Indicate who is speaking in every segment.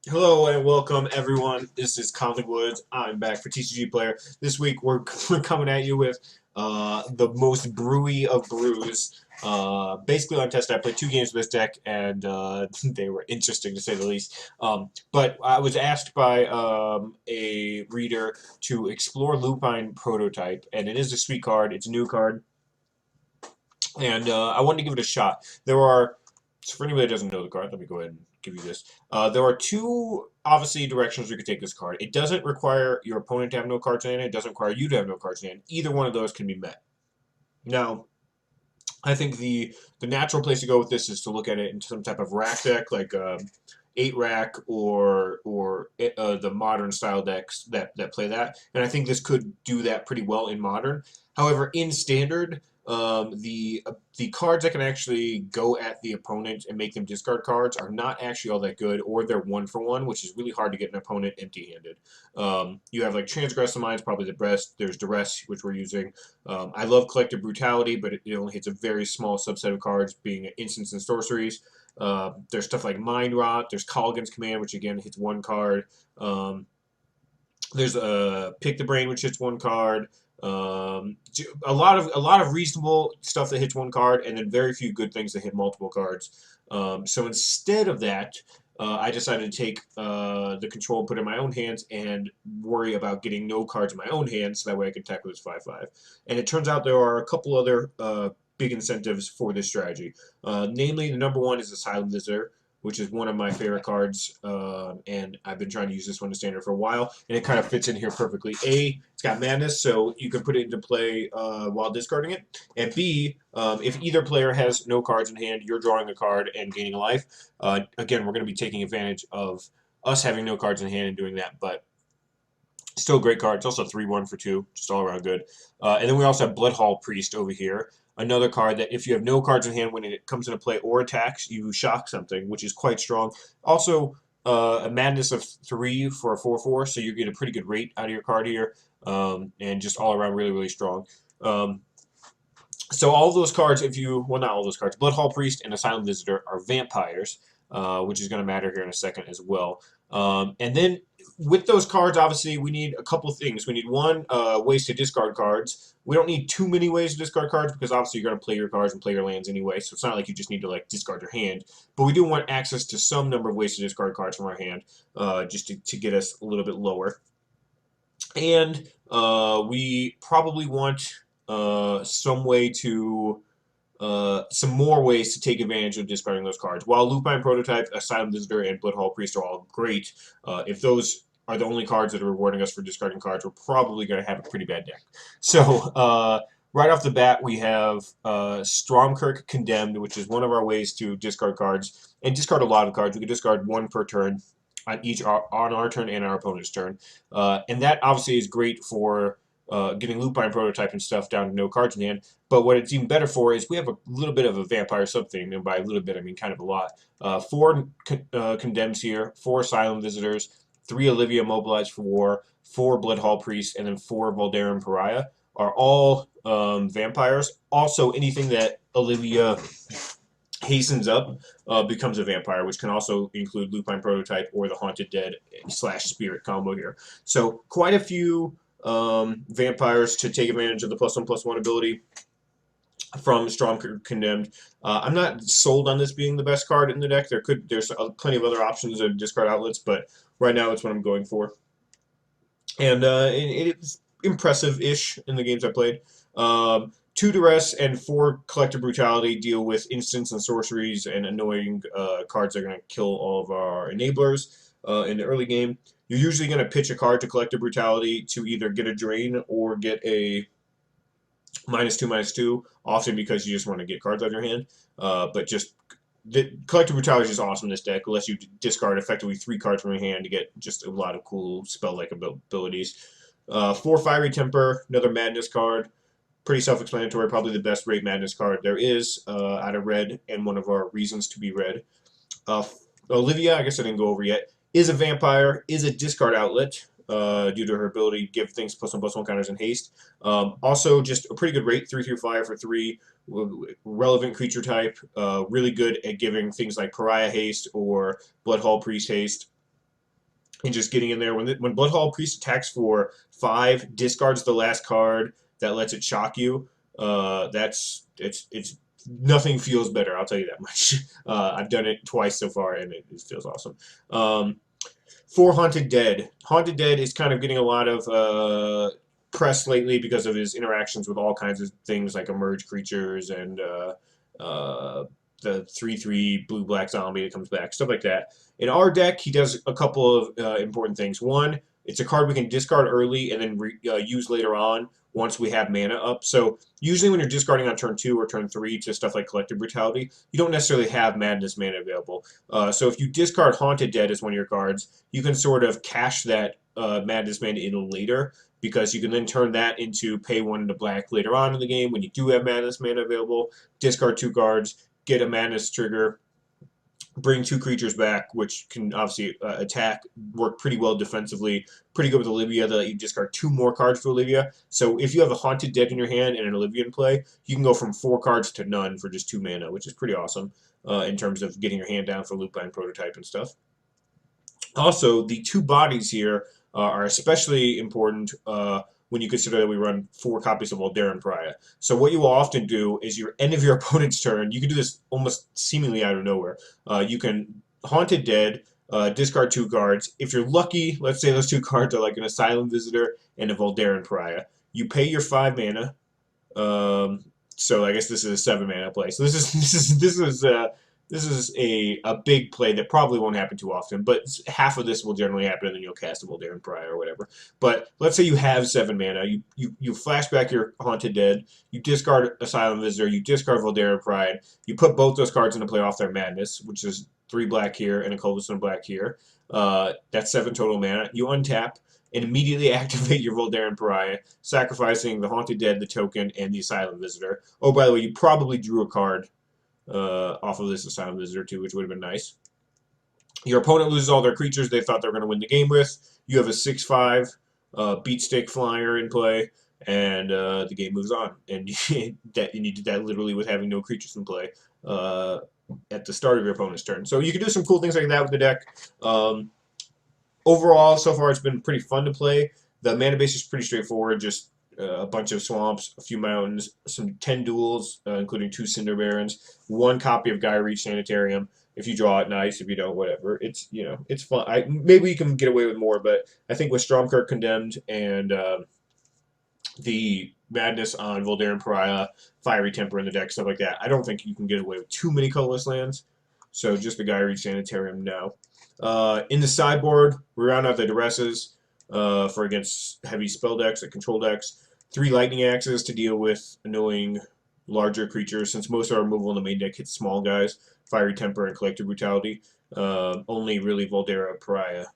Speaker 1: Hello and welcome everyone. This is Conley Woods. I'm back for TCG Player. This week we're coming at you with the most brewy of brews. Basically on test I played 2 games with this deck and they were interesting to say the least. But I was asked by a reader to explore Lupine Prototype, and it is a sweet card. It's a new card, and I wanted to give it a shot. So for anybody that doesn't know the card, let me go ahead and give you this. There are two, obviously, directions you could take this card. It doesn't require your opponent to have no cards in hand. It doesn't require you to have no cards in hand. Either one of those can be met. Now, I think the natural place to go with this is to look at it in some type of rack deck, like 8 rack or the modern style decks that play that. And I think this could do that pretty well in modern. However, in standard, the cards that can actually go at the opponent and make them discard cards are not actually all that good, or they're 1-for-1, which is really hard to get an opponent empty-handed. You have like Transgress of Minds, probably the best. There's Duress, which we're using. I love Collective Brutality, but it only hits a very small subset of cards, being instants and sorceries. There's stuff like Mind Rot. There's Colligan's Command, which again hits 1 card. There's Pick the Brain, which hits 1 card. A lot of reasonable stuff that hits 1 card, and then very few good things that hit multiple cards. So instead of that, I decided to take the control, put it in my own hands, and worry about getting no cards in my own hands, so that way I can tackle this 5/5. And it turns out there are a couple other big incentives for this strategy. Namely, the number one is Asylum Visitor, which is one of my favorite cards, and I've been trying to use this one in standard for a while, and it kind of fits in here perfectly. A, it's got madness, so you can put it into play while discarding it, and B, if either player has no cards in hand, you're drawing a card and gaining a life. Again, we're going to be taking advantage of us having no cards in hand and doing that, but still a great card. It's also 3/1 for 2, just all around good. And then we also have Bloodhall Priest over here. Another card that if you have no cards in hand when it comes into play or attacks, you shock something, which is quite strong. Also, a madness of 3 for a 4/4, so you get a pretty good rate out of your card here, and just all around really, really strong. So all of those cards, well, not all those cards, Bloodhall Priest and Asylum Visitor are vampires, which is going to matter here in a second as well. And then with those cards, obviously, we need a couple things. We need one, ways to discard cards. We don't need too many ways to discard cards because obviously you're going to play your cards and play your lands anyway, so it's not like you just need to like discard your hand. But we do want access to some number of ways to discard cards from our hand, just to get us a little bit lower. And we probably want some way to some more ways to take advantage of discarding those cards. While Lupine Prototype, Asylum Visitor, and Bloodhall Priest are all great, if those are the only cards that are rewarding us for discarding cards, we're probably going to have a pretty bad deck. So right off the bat, we have Stromkirk Condemned, which is one of our ways to discard cards, and discard a lot of cards. We can discard 1 per turn on our turn and our opponent's turn, and that obviously is great for getting Lupine Prototype and stuff down to no cards in hand. But what it's even better for is we have a little bit of a vampire sub-theme, and by a little bit I mean kind of a lot. 4 Condemns here, 4 Asylum Visitors, 3 Olivia Mobilized for War, 4 Bloodhall Priests, and then 4 Voldaren Pariah are all vampires. Also, anything that Olivia hastens up becomes a vampire, which can also include Lupine Prototype or the Haunted Dead / Spirit combo here. So quite a few vampires to take advantage of the +1/+1 ability from Strong Condemned. I'm not sold on this being the best card in the deck. There's plenty of other options of discard outlets, but right now it's what I'm going for. And it's impressive-ish in the games I played. 2 Duress and 4 Collective Brutality deal with instants and sorceries and annoying cards that are going to kill all of our enablers in the early game. You're usually going to pitch a card to Collective Brutality to either get a drain or get a -2/-2, often because you just want to get cards out of your hand. But just the Collective Brutality is just awesome in this deck. Unless you discard effectively 3 cards from your hand to get just a lot of cool spell-like abilities. 4 Fiery Temper, another Madness card. Pretty self-explanatory, probably the best rate Madness card there is out of red, and one of our reasons to be red. Olivia, I guess I didn't go over yet, is a vampire, is a discard outlet due to her ability to give things +1/+1 counters in haste. Also, just a pretty good rate, 3/3 flyer for 3, relevant creature type, really good at giving things like Pariah haste or Bloodhall Priest haste. and just getting in there. When Bloodhall Priest attacks for 5, discards the last card that lets it shock you. It's nothing feels better. I'll tell you that much. I've done it twice so far, and it feels awesome. For Haunted Dead. Haunted Dead is kind of getting a lot of press lately because of his interactions with all kinds of things like emerge creatures and the 3/3 blue-black zombie that comes back, stuff like that. In our deck, he does a couple of important things. One, it's a card we can discard early and then use later on once we have mana up. So usually when you're discarding on turn 2 or turn 3 to stuff like Collective Brutality, you don't necessarily have Madness mana available. So if you discard Haunted Dead as one of your cards, you can sort of cash that Madness mana in later, because you can then turn that into pay 1 into black later on in the game when you do have Madness mana available, discard 2 cards, get a Madness trigger, bring 2 creatures back, which can obviously attack, work pretty well defensively, pretty good with Olivia. That you discard 2 more cards for Olivia. So if you have a Haunted Dead in your hand and an Olivia in play, you can go from 4 cards to none for just 2 mana, which is pretty awesome in terms of getting your hand down for Lupine Prototype and stuff. Also, the 2 bodies here are especially important when you consider that we run 4 copies of Aldaran Pariah. So what you will often do is your end of your opponent's turn, you can do this almost seemingly out of nowhere. You can Haunted Dead, discard 2 cards. If you're lucky, let's say those 2 cards are like an Asylum Visitor and a Aldaran Pariah. You pay your 5 mana. So I guess this is a 7 mana play. So this is a big play that probably won't happen too often, but half of this will generally happen, and then you'll cast a Aldaran Pariah or whatever. But let's say you have 7 mana. You flash back your Haunted Dead, you discard Asylum Visitor, you discard Aldaran Pariah, you put both those cards into play off their Madness, which is 3 black here and a colorless black here. That's 7 total mana. You untap and immediately activate your Aldaran Pariah, sacrificing the Haunted Dead, the token, and the Asylum Visitor. Oh, by the way, you probably drew a card off of this Asylum Visitor too, which would have been nice. Your opponent loses all their creatures they thought they were going to win the game with. You have a 6/5 beat stick flyer in play, and the game moves on. And you did that literally with having no creatures in play at the start of your opponent's turn. So you can do some cool things like that with the deck. Overall, so far it's been pretty fun to play. The mana base is pretty straightforward, just a bunch of swamps, a few mountains, some 10 duels, including 2 Cinder Barons, 1 copy of Gaia Reach Sanitarium. If you draw it, nice. If you don't, whatever. It's it's fun. Maybe you can get away with more, but I think with Stromkirk Condemned and the Madness on Aldaran Pariah, Fiery Temper in the deck, stuff like that, I don't think you can get away with too many colorless lands. So just the Gaia Reach Sanitarium now. In the sideboard, we round out the Duresses for against heavy spell decks, like control decks. 3 Lightning Axes to deal with annoying larger creatures, since most of our removal in the main deck hits small guys. Fiery Temper and Collective Brutality. Only really Aldaran Pariah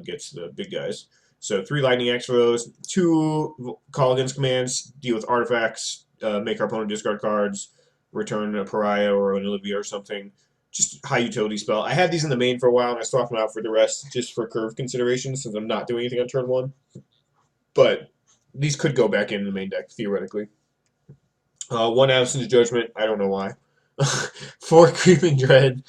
Speaker 1: gets the big guys. So 3 Lightning Axes for those. 2 Call Against Commands, deal with artifacts, make our opponent discard cards, return a Pariah or an Olivia or something. Just high utility spell. I had these in the main for a while, and I swapped them out for the rest just for curve considerations, since I'm not doing anything on turn 1. But these could go back into the main deck, theoretically. 1 Absence of Judgment. I don't know why. 4 Creeping Dread.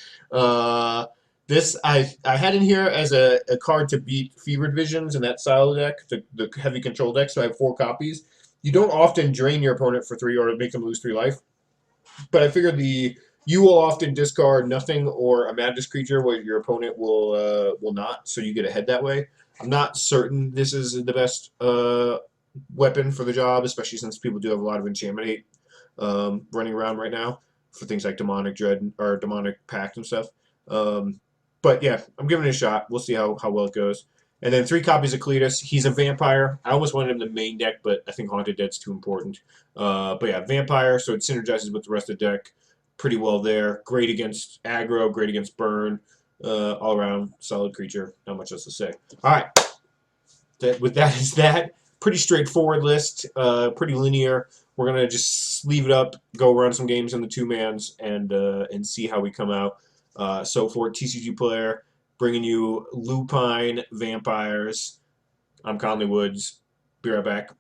Speaker 1: This I had in here as a card to beat Fevered Visions in that style of deck, the heavy control deck, so I have 4 copies. You don't often drain your opponent for 3 or make them lose 3 life, but I figured you will often discard nothing or a Madness creature where your opponent will not, so you get ahead that way. I'm not certain this is the best weapon for the job, especially since people do have a lot of enchantment hate running around right now for things like Demonic Dread or Demonic Pact and stuff. But yeah, I'm giving it a shot. We'll see how well it goes. And then 3 copies of Cletus. He's a vampire. I almost wanted him in the main deck, but I think Haunted Dead's too important. But yeah, vampire, so it synergizes with the rest of the deck pretty well there. Great against aggro, great against burn. All around solid creature. Not much else to say. All right. With that is that. Pretty straightforward list. Pretty linear. We're gonna just leave it up, go run some games in the 2-mans, and see how we come out. So for TCG Player, bringing you Lupine Vampires. I'm Conley Woods. Be right back.